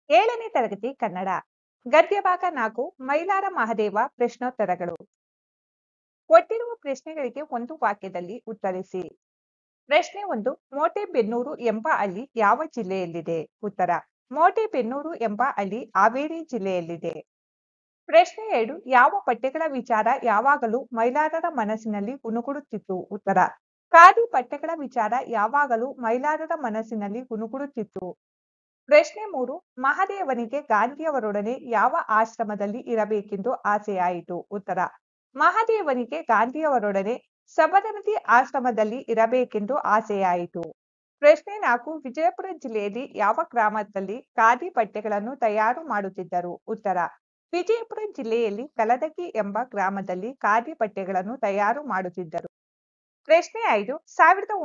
ಏಳನೇ ತರಗತಿ ಕನ್ನಡ ಗದ್ಯ ಭಾಗ 4 ಮೈಲಾರ ಮಹದೇವ ಪ್ರಶ್ನೋತ್ತರಗಳು. ಕೊಟ್ಟಿರುವ ಪ್ರಶ್ನೆಗಳಿಗೆ ಒಂದು ವಾಕ್ಯದಲ್ಲಿ ಉತ್ತರಿಸಿ. ಪ್ರಶ್ನೆ 1. ಮೋಟೆಬೆನ್ನೂರು ಎಂಬ ಹಳ್ಳಿ ಯಾವ ಜಿಲ್ಲೆಯಲ್ಲಿದೆ? ಉತ್ತರ: ಮೋಟೆಬೆನ್ನೂರು ಎಂಬ ಹಳ್ಳಿ ಹಾವೇರಿ ಜಿಲ್ಲೆಯಲ್ಲಿದೆ. ಪ್ರಶ್ನೆ 2. ಯಾವ ಪಠ್ಯಗಳ ವಿಚಾರ ಯಾವಾಗಲೂ ಮೈಲಾರರ ಮನಸ್ಸಿನಲ್ಲಿ ಗುನುಗುಡುತ್ತಿತ್ತು? ಉತ್ತರ: ಖಾದಿ ಪಠ್ಯಗಳ ವಿಚಾರ ಯಾವಾಗಲೂ ಮೈಲಾರರ ಮನಸ್ಸಿನಲ್ಲಿ ಗುನುಗುಡುತ್ತಿತ್ತು. ಪ್ರಶ್ನೆ 3. ಮಹದೇವನಿಗೆ ಗಾಂಧಿಯವರೊಡನೆ ಯಾವ ಆಶ್ರಮದಲ್ಲಿ ಇರಬೇಕೆಂದು ಆಸೆಯಾಯಿತು? ಉತ್ತರ: ಮಹದೇವನಿಗೆ ಗಾಂಧಿಯವರೊಡನೆ ಸಬರಮತಿ ಆಶ್ರಮದಲ್ಲಿ ಇರಬೇಕೆಂದು ಆಸೆಯಾಯಿತು. ಪ್ರಶ್ನೆ 4. ವಿಜಯಪುರ ಜಿಲ್ಲೆಯಲ್ಲಿ ಯಾವ ಗ್ರಾಮದಲ್ಲಿ ಖಾದಿ ಬಟ್ಟೆಗಳನ್ನು ತಯಾರು ಮಾಡುತ್ತಿದ್ದರು? ಉತ್ತರ: ವಿಜಯಪುರ ಜಿಲ್ಲೆಯಲ್ಲಿ ಕಲದಗಿ ಎಂಬ ಗ್ರಾಮದಲ್ಲಿ ಖಾದಿ ಬಟ್ಟೆಗಳನ್ನು ತಯಾರು ಮಾಡುತ್ತಿದ್ದರು. ಪ್ರಶ್ನೆ 5.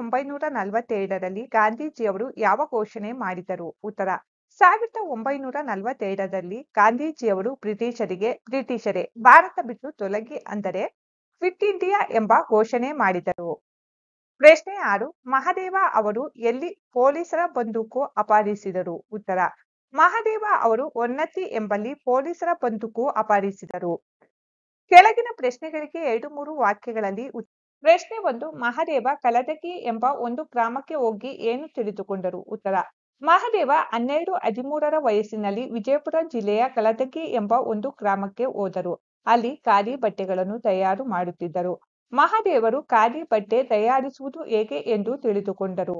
1942ರಲ್ಲಿ ಗಾಂಧೀಜಿಯವರು ಯಾವ ಘೋಷಣೆ ಮಾಡಿದರು? ಉತ್ತರ: 1942ರಲ್ಲಿ ಗಾಂಧೀಜಿಯವರು ಬ್ರಿಟಿಷರೇ ಭಾರತ ಬಿಟ್ಟು ತೊಲಗಿ ಅಂದರೆ ಕ್ವಿಟ್ ಇಂಡಿಯಾ ಎಂಬ ಘೋಷಣೆ ಮಾಡಿದರು. ಪ್ರಶ್ನೆ 6. ಮಹದೇವ ಅವರು ಎಲ್ಲಿ ಪೊಲೀಸರ ಬಂದೂಕು ಅಪಹರಿಸಿದರು? ಉತ್ತರ: ಮಹದೇವ ಅವರು ಹೊನ್ನತಿ ಎಂಬಲ್ಲಿ ಪೊಲೀಸರ ಬಂದೂಕು ಅಪಹರಿಸಿದರು. ಕೆಳಗಿನ ಪ್ರಶ್ನೆಗಳಿಗೆ 2-3 ವಾಕ್ಯಗಳಲ್ಲಿ ಪ್ರಶ್ನೆ 1. ಮಹದೇವ ಕಲದಗಿ ಎಂಬ ಒಂದು ಗ್ರಾಮಕ್ಕೆ ಹೋಗಿ ಏನು ತಿಳಿದುಕೊಂಡರು? ಉತ್ತರ: ಮಹದೇವ 12-13ರ ವಯಸ್ಸಿನಲ್ಲಿ ವಿಜಯಪುರ ಜಿಲ್ಲೆಯ ಕಲದಗಿ ಎಂಬ ಒಂದು ಗ್ರಾಮಕ್ಕೆ ಹೋದರು. ಅಲ್ಲಿ ಖಾದಿ ಬಟ್ಟೆಗಳನ್ನು ತಯಾರು ಮಾಡುತ್ತಿದ್ದರು. ಮಹದೇವರು ಖಾದಿ ಬಟ್ಟೆ ತಯಾರಿಸುವುದು ಹೇಗೆ ಎಂದು ತಿಳಿದುಕೊಂಡರು.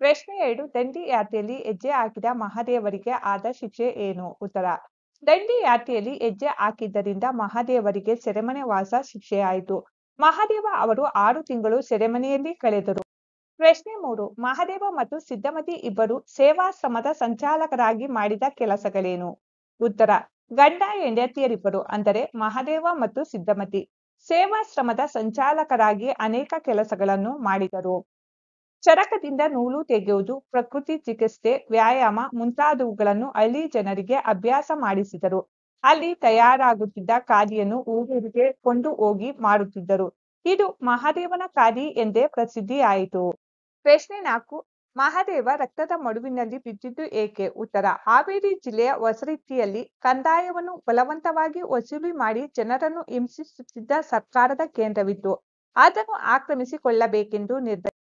ಪ್ರಶ್ನೆ 2. ದಂಡಿ ಯಾತ್ರೆಯಲ್ಲಿ ಹೆಜ್ಜೆ ಹಾಕಿದ ಮಹದೇವರಿಗೆ ಆದ ಶಿಕ್ಷೆ ಏನು? ಉತ್ತರ: ದಂಡಿ ಯಾತ್ರೆಯಲ್ಲಿ ಹೆಜ್ಜೆ ಹಾಕಿದ್ದರಿಂದ ಮಹದೇವರಿಗೆ ಸೆರೆಮನೆ ವಾಸ ಶಿಕ್ಷೆಯಾಯಿತು. ಮಹದೇವ ಅವರು 6 ತಿಂಗಳು ಸೆರೆಮನೆಯಲ್ಲಿ ಕಳೆದರು. ಪ್ರಶ್ನೆ 3. ಮಹದೇವ ಮತ್ತು ಸಿದ್ದಮತಿ ಇಬ್ಬರು ಸೇವಾಶ್ರಮದ ಸಂಚಾಲಕರಾಗಿ ಮಾಡಿದ ಕೆಲಸಗಳೇನು? ಉತ್ತರ: ಗಂಡ ಹೆಂಡತಿಯರಿಬ್ಬರು ಅಂದರೆ ಮಹದೇವ ಮತ್ತು ಸಿದ್ದಮತಿ ಸೇವಾಶ್ರಮದ ಸಂಚಾಲಕರಾಗಿ ಅನೇಕ ಕೆಲಸಗಳನ್ನು ಮಾಡಿದರು. ಚರಕದಿಂದ ನೂಲು ತೆಗೆಯುವುದು, ಪ್ರಕೃತಿ ಚಿಕಿತ್ಸೆ, ವ್ಯಾಯಾಮ ಮುಂತಾದವುಗಳನ್ನು ಹಳ್ಳಿ ಜನರಿಗೆ ಅಭ್ಯಾಸ ಮಾಡಿಸಿದರು. ಅಲ್ಲಿ ತಯಾರಾಗುತ್ತಿದ್ದ ಖಾದಿಯನ್ನು ಊರೂರಿಗೆ ಕೊಂಡು ಹೋಗಿ ಮಾರುತ್ತಿದ್ದರು. ಇದು ಮಹದೇವನ ಖಾದಿ ಎಂದೇ ಪ್ರಸಿದ್ಧಿಯಾಯಿತು. ಪ್ರಶ್ನೆ 4. ಮಹದೇವ ರಕ್ತದ ಮಡುವಿನಲ್ಲಿ ಬಿದ್ದಿದ್ದು ಏಕೆ? ಉತ್ತರ: ಹಾವೇರಿ ಜಿಲ್ಲೆಯ ಹೊಸರಿಟ್ಟಿಯಲ್ಲಿ ಕಂದಾಯವನ್ನು ಬಲವಂತವಾಗಿ ವಸೂಲಿ ಮಾಡಿ ಜನರನ್ನು ಹಿಂಸಿಸುತ್ತಿದ್ದ ಸರ್ಕಾರದ ಕೇಂದ್ರವಿತ್ತು. ಅದನ್ನು ಆಕ್ರಮಿಸಿಕೊಳ್ಳಬೇಕೆಂದು ನಿರ್ಧರಿಸಿದರು.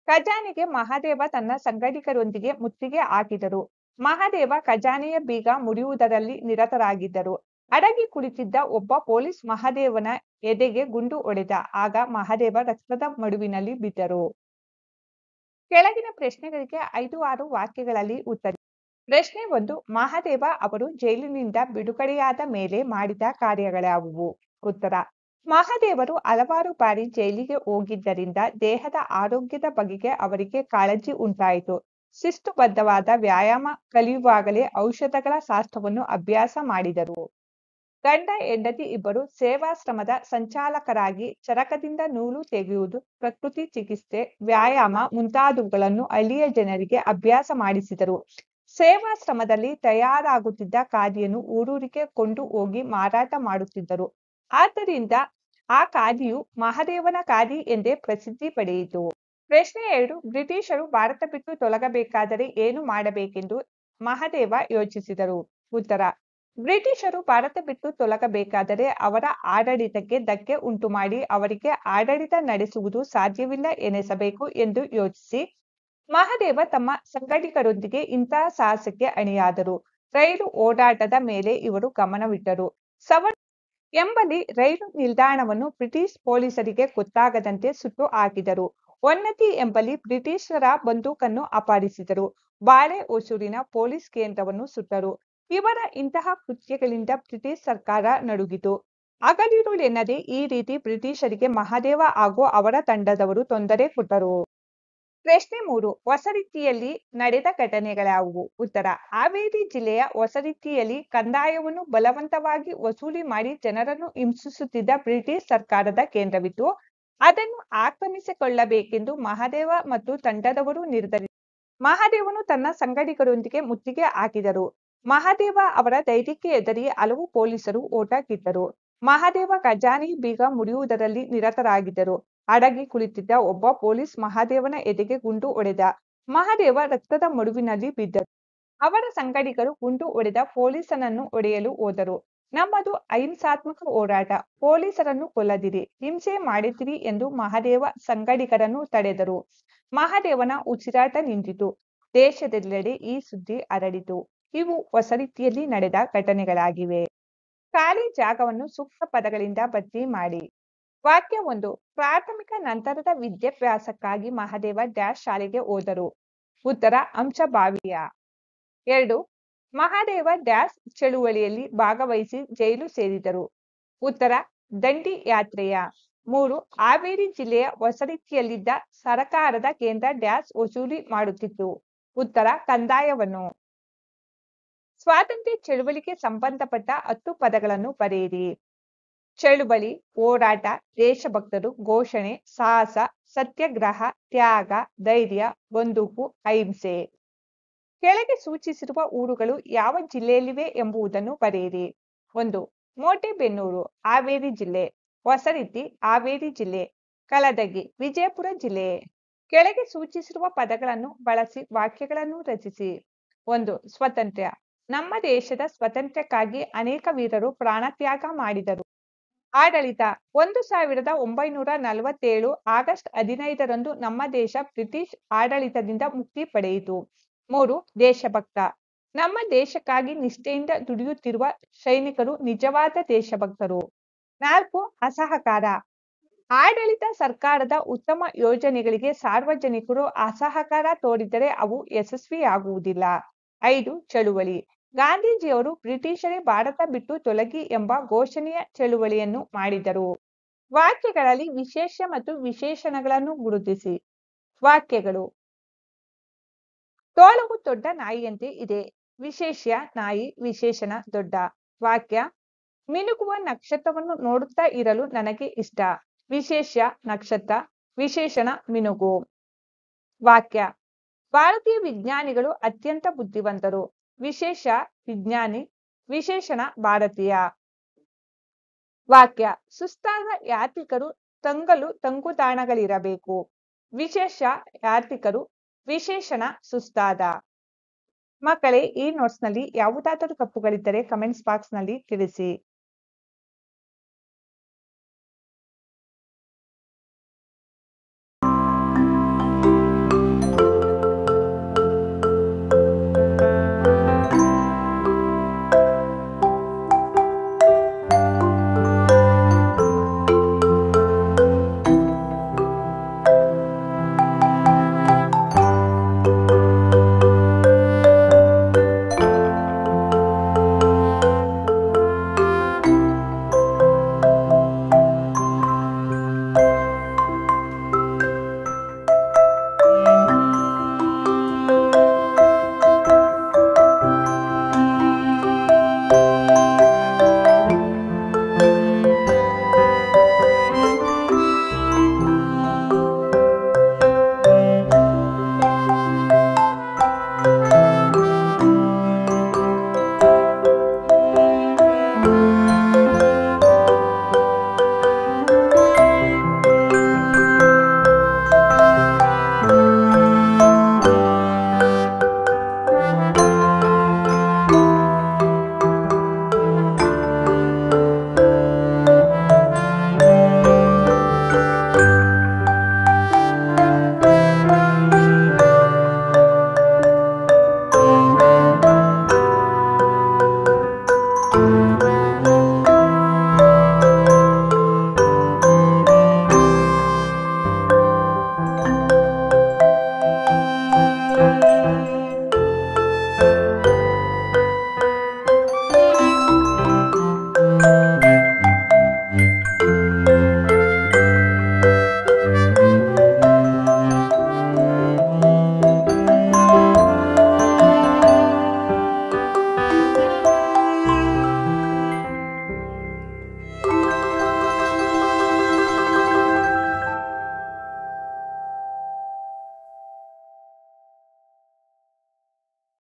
ಖಜಾನೆಗೆ ಮಹದೇವ ತನ್ನ ಸಂಗಡಿಗರೊಂದಿಗೆ ಮುತ್ತಿಗೆ ಹಾಕಿದರು. ಮಹದೇವ ಖಜಾನೆಯ ಬೀಗ ಮುರಿಯುವುದರಲ್ಲಿ ನಿರತರಾಗಿದ್ದರು. ಅಡಗಿ ಕುಳಿತಿದ್ದ ಒಬ್ಬ ಪೊಲೀಸ್ ಮಹದೇವನ ಎದೆಗೆ ಗುಂಡು ಹೊಡೆದ. ಆಗ ಮಹದೇವ ರಕ್ತದ ಮಡುವಿನಲ್ಲಿ ಬಿದ್ದರು. ಕೆಳಗಿನ ಪ್ರಶ್ನೆಗಳಿಗೆ 5-6 ವಾಕ್ಯಗಳಲ್ಲಿ ಉತ್ತರಿಸಿ. ಪ್ರಶ್ನೆ 1. ಮಹದೇವ ಅವರು ಜೈಲಿನಿಂದ ಬಿಡುಗಡೆಯಾದ ಮೇಲೆ ಮಾಡಿದ ಕಾರ್ಯಗಳ್ಯಾವುವು? ಉತ್ತರ: ಮಹದೇವರು ಹಲವಾರು ಬಾರಿ ಜೈಲಿಗೆ ಹೋಗಿದ್ದರಿಂದ ದೇಹದ ಆರೋಗ್ಯದ ಬಗೆಗೆ ಅವರಿಗೆ ಕಾಳಜಿ ಉಂಟಾಯಿತು. ಶಿಸ್ತುಬದ್ಧವಾದ ವ್ಯಾಯಾಮ ಕಲಿಯುವಾಗಲೇ ಔಷಧಗಳ ಶಾಸ್ತ್ರವನ್ನು ಅಭ್ಯಾಸ ಮಾಡಿದರು. ಗಂಡ ಹೆಂಡತಿ ಇಬ್ಬರು ಸೇವಾಶ್ರಮದ ಸಂಚಾಲಕರಾಗಿ ಚರಕದಿಂದ ನೂಲು ತೆಗೆಯುವುದು, ಪ್ರಕೃತಿ ಚಿಕಿತ್ಸೆ, ವ್ಯಾಯಾಮ ಮುಂತಾದವುಗಳನ್ನು ಹಳ್ಳಿಯ ಜನರಿಗೆ ಅಭ್ಯಾಸ ಮಾಡಿಸಿದರು. ಸೇವಾಶ್ರಮದಲ್ಲಿ ತಯಾರಾಗುತ್ತಿದ್ದ ಖಾದಿಯನ್ನು ಊರೂರಿಗೆ ಕೊಂಡು ಹೋಗಿ ಮಾರಾಟ ಮಾಡುತ್ತಿದ್ದರು. ಆದ್ದರಿಂದ ಆ ಖಾದಿಯು ಮಹದೇವನ ಖಾದಿ ಎಂದೇ ಪ್ರಸಿದ್ಧಿ ಪಡೆಯಿತು. ಪ್ರಶ್ನೆ 2. ಬ್ರಿಟಿಷರು ಭಾರತ ಬಿಟ್ಟು ತೊಲಗಬೇಕಾದರೆ ಏನು ಮಾಡಬೇಕೆಂದು ಮಹದೇವ ಯೋಚಿಸಿದರು? ಉತ್ತರ: ಬ್ರಿಟಿಷರು ಭಾರತ ಬಿಟ್ಟು ತೊಲಗಬೇಕಾದರೆ ಅವರ ಆಡಳಿತಕ್ಕೆ ಧಕ್ಕೆ ಉಂಟುಮಾಡಿ ಅವರಿಗೆ ಆಡಳಿತ ನಡೆಸುವುದು ಸಾಧ್ಯವಿಲ್ಲ ಎನಿಸಬೇಕು ಎಂದು ಯೋಚಿಸಿ ಮಹದೇವ ತಮ್ಮ ಸಂಗಡಿಗರೊಂದಿಗೆ ಇಂತಹ ಸಾಹಸಕ್ಕೆ ಅಣಿಯಾದರು. ರೈಲು ಓಡಾಟದ ಮೇಲೆ ಇವರು ಗಮನವಿಟ್ಟರು. ಸವಣೂರು ಎಂಬಲ್ಲಿ ರೈಲು ನಿಲ್ದಾಣವನ್ನು ಬ್ರಿಟಿಷ್ ಪೊಲೀಸರಿಗೆ ಗೊತ್ತಾಗದಂತೆ ಸುಟ್ಟು ಹಾಕಿದರು. ಹೊನ್ನತಿ ಎಂಬಲ್ಲಿ ಬ್ರಿಟಿಷರ ಬಂದೂಕನ್ನು ಅಪಹರಿಸಿದರು. ಬಾಳೆಹೊಸೂರಿನ ಪೊಲೀಸ್ ಕೇಂದ್ರವನ್ನು ಸುಟ್ಟರು. ಇವರ ಇಂತಹ ಕೃತ್ಯಗಳಿಂದ ಬ್ರಿಟಿಷ್ ಸರ್ಕಾರ ನಡುಗಿತು. ಹಗಲಿರುಳೆನ್ನದೆ ಈ ರೀತಿ ಬ್ರಿಟಿಷರಿಗೆ ಮಹದೇವ ಹಾಗೂ ಅವರ ತಂಡದವರು ತೊಂದರೆ ಕೊಟ್ಟರು. ಪ್ರಶ್ನೆ 3. ಹೊಸರಿಟ್ಟಿಯಲ್ಲಿ ನಡೆದ ಘಟನೆಗಳ್ಯಾವುವು? ಉತ್ತರ: ಹಾವೇರಿ ಜಿಲ್ಲೆಯ ಹೊಸರಿಟ್ಟಿಯಲ್ಲಿ ಕಂದಾಯವನ್ನು ಬಲವಂತವಾಗಿ ವಸೂಲಿ ಮಾಡಿ ಜನರನ್ನು ಹಿಂಸಿಸುತ್ತಿದ್ದ ಬ್ರಿಟಿಷ್ ಸರ್ಕಾರದ ಕೇಂದ್ರವಿತ್ತು. ಅದನ್ನು ಆಕ್ರಮಿಸಿಕೊಳ್ಳಬೇಕೆಂದು ಮಹದೇವ ಮತ್ತು ತಂಡದವರು ನಿರ್ಧರಿಸಿದರು. ಮಹದೇವನು ತನ್ನ ಸಂಗಡಿಗರೊಂದಿಗೆ ಮುತ್ತಿಗೆ ಹಾಕಿದರು. ಮಹದೇವ ಅವರ ಧೈರ್ಯಕ್ಕೆ ಹೆದರಿ ಹಲವು ಪೊಲೀಸರು ಓಟ ಕಿತ್ತರು. ಮಹದೇವ ಖಜಾನೆಯ ಬೀಗ ಮುರಿಯುವುದರಲ್ಲಿ ನಿರತರಾಗಿದ್ದರು. ಅಡಗಿ ಕುಳಿತಿದ್ದ ಒಬ್ಬ ಪೊಲೀಸ್ ಮಹದೇವನ ಎದೆಗೆ ಗುಂಡು ಹೊಡೆದ. ಮಹದೇವ ರಕ್ತದ ಮಡುವಿನಲ್ಲಿ ಬಿದ್ದರು. ಅವರ ಸಂಗಡಿಗರು ಗುಂಡು ಹೊಡೆದ ಪೊಲೀಸನನ್ನು ಹೊಡೆಯಲು ಹೋದರು. ನಮ್ಮದು ಅಹಿಂಸಾತ್ಮಕ ಹೋರಾಟ. ಪೊಲೀಸರನ್ನು ಕೊಲ್ಲದಿರಿ, ಹಿಂಸೆ ಮಾಡಿದಿರಿ ಎಂದು ಮಹದೇವ ಸಂಗಡಿಗರನ್ನು ತಡೆದರು. ಮಹದೇವನ ಉಸಿರಾಟ ನಿಂತಿತು. ದೇಶದೆಲ್ಲೆಡೆ ಈ ಸುದ್ದಿ ಹರಡಿತು. ಇವು ಹೊಸ ರೀತಿಯಲ್ಲಿ ನಡೆದ ಘಟನೆಗಳಾಗಿವೆ. ಖಾಲಿ ಜಾಗವನ್ನು ಸೂಕ್ತ ಪದಗಳಿಂದ ಭರ್ತಿ ಮಾಡಿ. ವಾಕ್ಯ 1. ಪ್ರಾಥಮಿಕ ನಂತರದ ವಿದ್ಯಾಭ್ಯಾಸಕ್ಕಾಗಿ ಮಹದೇವ ಡ್ಯಾಶ್ ಶಾಲೆಗೆ ಹೋದರು. ಉತ್ತರ ಹಂಸಭಾವಿಯ. 2. ಮಹದೇವ ಡ್ಯಾಶ್ ಚಳುವಳಿಯಲ್ಲಿ ಭಾಗವಹಿಸಿ ಜೈಲು ಸೇರಿದರು. ಉತ್ತರ ದಂಡಿ ಯಾತ್ರೆಯ. 3. ಹಾವೇರಿ ಜಿಲ್ಲೆಯ ಹೊಸ ರೀತಿಯಲ್ಲಿದ್ದ ಸರಕಾರದ ಕೇಂದ್ರ ಡ್ಯಾಶ್ ವಸೂಲಿ ಮಾಡುತ್ತಿತ್ತು. ಉತ್ತರ ಕಂದಾಯವನ್ನು. ಸ್ವಾತಂತ್ರ್ಯ ಚಳುವಳಿಗೆ ಸಂಬಂಧಪಟ್ಟ 10 ಪದಗಳನ್ನು ಬರೆಯಿರಿ. ಚಳುವಳಿ, ಹೋರಾಟ, ದೇಶಭಕ್ತರು, ಘೋಷಣೆ, ಸಾಹಸ, ಸತ್ಯಾಗ್ರಹ, ತ್ಯಾಗ, ಧೈರ್ಯ, ಬಂದೂಕು, ಅಹಿಂಸೆ. ಕೆಳಗೆ ಸೂಚಿಸಿರುವ ಊರುಗಳು ಯಾವ ಜಿಲ್ಲೆಯಲ್ಲಿವೆ ಎಂಬುದನ್ನು ಬರೆಯಿರಿ. 1. ಮೋಟೆಬೆನ್ನೂರು ಹಾವೇರಿ ಜಿಲ್ಲೆ. ಹೊಸರೀತಿ ಹಾವೇರಿ ಜಿಲ್ಲೆ. ಕಲದಗಿ ವಿಜಯಪುರ ಜಿಲ್ಲೆ. ಕೆಳಗೆ ಸೂಚಿಸಿರುವ ಪದಗಳನ್ನು ಬಳಸಿ ವಾಕ್ಯಗಳನ್ನು ರಚಿಸಿ. 1. ಸ್ವಾತಂತ್ರ್ಯ. ನಮ್ಮ ದೇಶದ ಸ್ವಾತಂತ್ರ್ಯಕ್ಕಾಗಿ ಅನೇಕ ವೀರರು ಪ್ರಾಣತ್ಯಾಗ ಮಾಡಿದರು. ಆಡಳಿತ. 1947 ಆಗಸ್ಟ್ 15ರಂದು ನಮ್ಮ ದೇಶ ಬ್ರಿಟಿಷ್ ಆಡಳಿತದಿಂದ ಮುಕ್ತಿ ಪಡೆಯಿತು. 3. ದೇಶಭಕ್ತ. ನಮ್ಮ ದೇಶಕ್ಕಾಗಿ ನಿಷ್ಠೆಯಿಂದ ದುಡಿಯುತ್ತಿರುವ ಸೈನಿಕರು ನಿಜವಾದ ದೇಶಭಕ್ತರು. 4. ಅಸಹಕಾರ. ಆಡಳಿತ ಸರ್ಕಾರದ ಉತ್ತಮ ಯೋಜನೆಗಳಿಗೆ ಸಾರ್ವಜನಿಕರು ಅಸಹಕಾರ ತೋರಿದರೆ ಅವು ಯಶಸ್ವಿಯಾಗುವುದಿಲ್ಲ. 5. ಚಳುವಳಿ. ಗಾಂಧೀಜಿಯವರು ಬ್ರಿಟಿಷರೇ ಭಾರತ ಬಿಟ್ಟು ತೊಲಗಿ ಎಂಬ ಘೋಷಣೆಯ ಚಳುವಳಿಯನ್ನು ಮಾಡಿದರು. ವಾಕ್ಯಗಳಲ್ಲಿ ವಿಶೇಷ ಮತ್ತು ವಿಶೇಷಣಗಳನ್ನು ಗುರುತಿಸಿ. ವಾಕ್ಯಗಳು. ತೋಳವು ದೊಡ್ಡ ನಾಯಿಯಂತೆ ಇದೆ. ವಿಶೇಷ ನಾಯಿ, ವಿಶೇಷಣ ದೊಡ್ಡ. ವಾಕ್ಯ. ಮಿನುಗುವ ನಕ್ಷತ್ರವನ್ನು ನೋಡುತ್ತಾ ಇರಲು ನನಗೆ ಇಷ್ಟ. ವಿಶೇಷ ನಕ್ಷತ್ರ, ವಿಶೇಷಣ ಮಿನುಗು. ವಾಕ್ಯ. ಭಾರತೀಯ ವಿಜ್ಞಾನಿಗಳು ಅತ್ಯಂತ ಬುದ್ಧಿವಂತರು. ವಿಶೇಷ ವಿಜ್ಞಾನಿ, ವಿಶೇಷಣ ಭಾರತೀಯ. ವಾಕ್ಯ. ಸುಸ್ತಾದ ಯಾತ್ರಿಕರು ತಂಗಲು ತಂಗುದಾಣಗಳಿರಬೇಕು. ವಿಶೇಷ ಯಾತ್ರಿಕರು, ವಿಶೇಷಣ ಸುಸ್ತಾದ. ಮಕ್ಕಳೇ, ಈ ನೋಟ್ಸ್ನಲ್ಲಿ ಯಾವುದಾದರೂ ತಪ್ಪುಗಳಿದ್ದರೆ ಕಮೆಂಟ್ಸ್ ಬಾಕ್ಸ್ನಲ್ಲಿ ತಿಳಿಸಿ.